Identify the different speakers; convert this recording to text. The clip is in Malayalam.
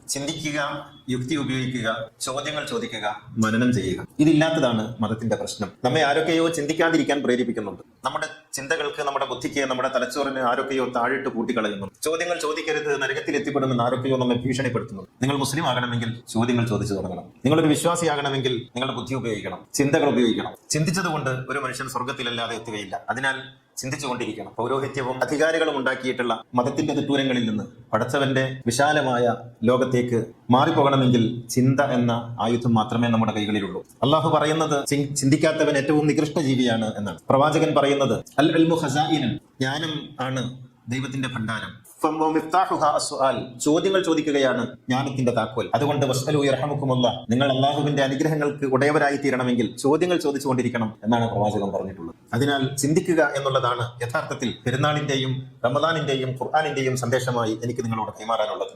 Speaker 1: ചിന്തിക്കുക, യുക്തി ഉപയോഗിക്കുക, ചോദ്യങ്ങൾ ചോദിക്കുക, മനനം ചെയ്യുക. ഇതില്ലാത്തതാണ് മതത്തിന്റെ പ്രശ്നം. നമ്മെ ആരൊക്കെയോ ചിന്തിക്കാതിരിക്കാൻ പ്രേരിപ്പിക്കുന്നുണ്ട്. നമ്മുടെ ചിന്തകൾക്ക്, നമ്മുടെ ബുദ്ധിക്ക്, നമ്മുടെ തലച്ചോറിന് ആരൊക്കെയോ താഴിട്ട് കൂട്ടിക്കളയുന്നു. ചോദ്യങ്ങൾ ചോദിക്കരുത്, നരകത്തിൽ എത്തിപ്പെടുമെന്ന് ആരൊക്കെയോ നമ്മെ ഭീഷണിപ്പെടുത്തുന്നു. നിങ്ങൾ മുസ്ലിം ആകണമെങ്കിൽ ചോദ്യങ്ങൾ ചോദിച്ചു തുടങ്ങണം. നിങ്ങളൊരു വിശ്വാസിയാകണമെങ്കിൽ നിങ്ങളുടെ ബുദ്ധി ഉപയോഗിക്കണം, ചിന്തകൾ ഉപയോഗിക്കണം. ചിന്തിച്ചതുകൊണ്ട് ഒരു മനുഷ്യൻ സ്വർഗത്തിലല്ലാതെ എത്തുകയില്ല. അതിനാൽ ചിന്തിച്ചുകൊണ്ടിരിക്കണം. പൗരോഹിത്യവും അധികാരികളും ഉണ്ടാക്കിയിട്ടുള്ള മതത്തിന്റെ തെറ്റൂരങ്ങളിൽ നിന്ന് പടച്ചവന്റെ വിശാലമായ ലോകത്തേക്ക് മാറിപ്പോകണമെങ്കിൽ ചിന്ത എന്ന ആയുധം മാത്രമേ നമ്മുടെ കൈകളിലുള്ളൂ. അള്ളാഹു പറയുന്നത് ചിന്തിക്കാത്തവൻ ഏറ്റവും നികൃഷ്ട ജീവിയാണ് എന്നാണ്. പ്രവാചകൻ പറയുന്നത് അൽ ഇൽമു ഖസാഇനുൻ, ജ്ഞാനം ആണ് ദൈവത്തിന്റെ ഭണ്ഡാരം. ചോദ്യങ്ങൾ ചോദിക്കുകയാണ് ജ്ഞാനത്തിന്റെ താക്കോൽ. അതുകൊണ്ട് വസ്അലൂ യർഹമുക്കുമുല്ലാഹ്, നിങ്ങൾ അള്ളാഹുവിന്റെ അനുഗ്രഹങ്ങൾക്ക് ഉടയവരായി തീരണമെങ്കിൽ ചോദ്യങ്ങൾ ചോദിച്ചുകൊണ്ടിരിക്കണം എന്നാണ് പ്രവാചകൻ പറഞ്ഞിട്ടുള്ളത്. അതിനാൽ ചിന്തിക്കുക എന്നുള്ളതാണ് യഥാർത്ഥത്തിൽ പെരുന്നാളിന്റെയും റമദാനിന്റെയും ഖുർആനിന്റെയും സന്ദേശമായി എനിക്ക് നിങ്ങളോട് കൈമാറാനുള്ളത്.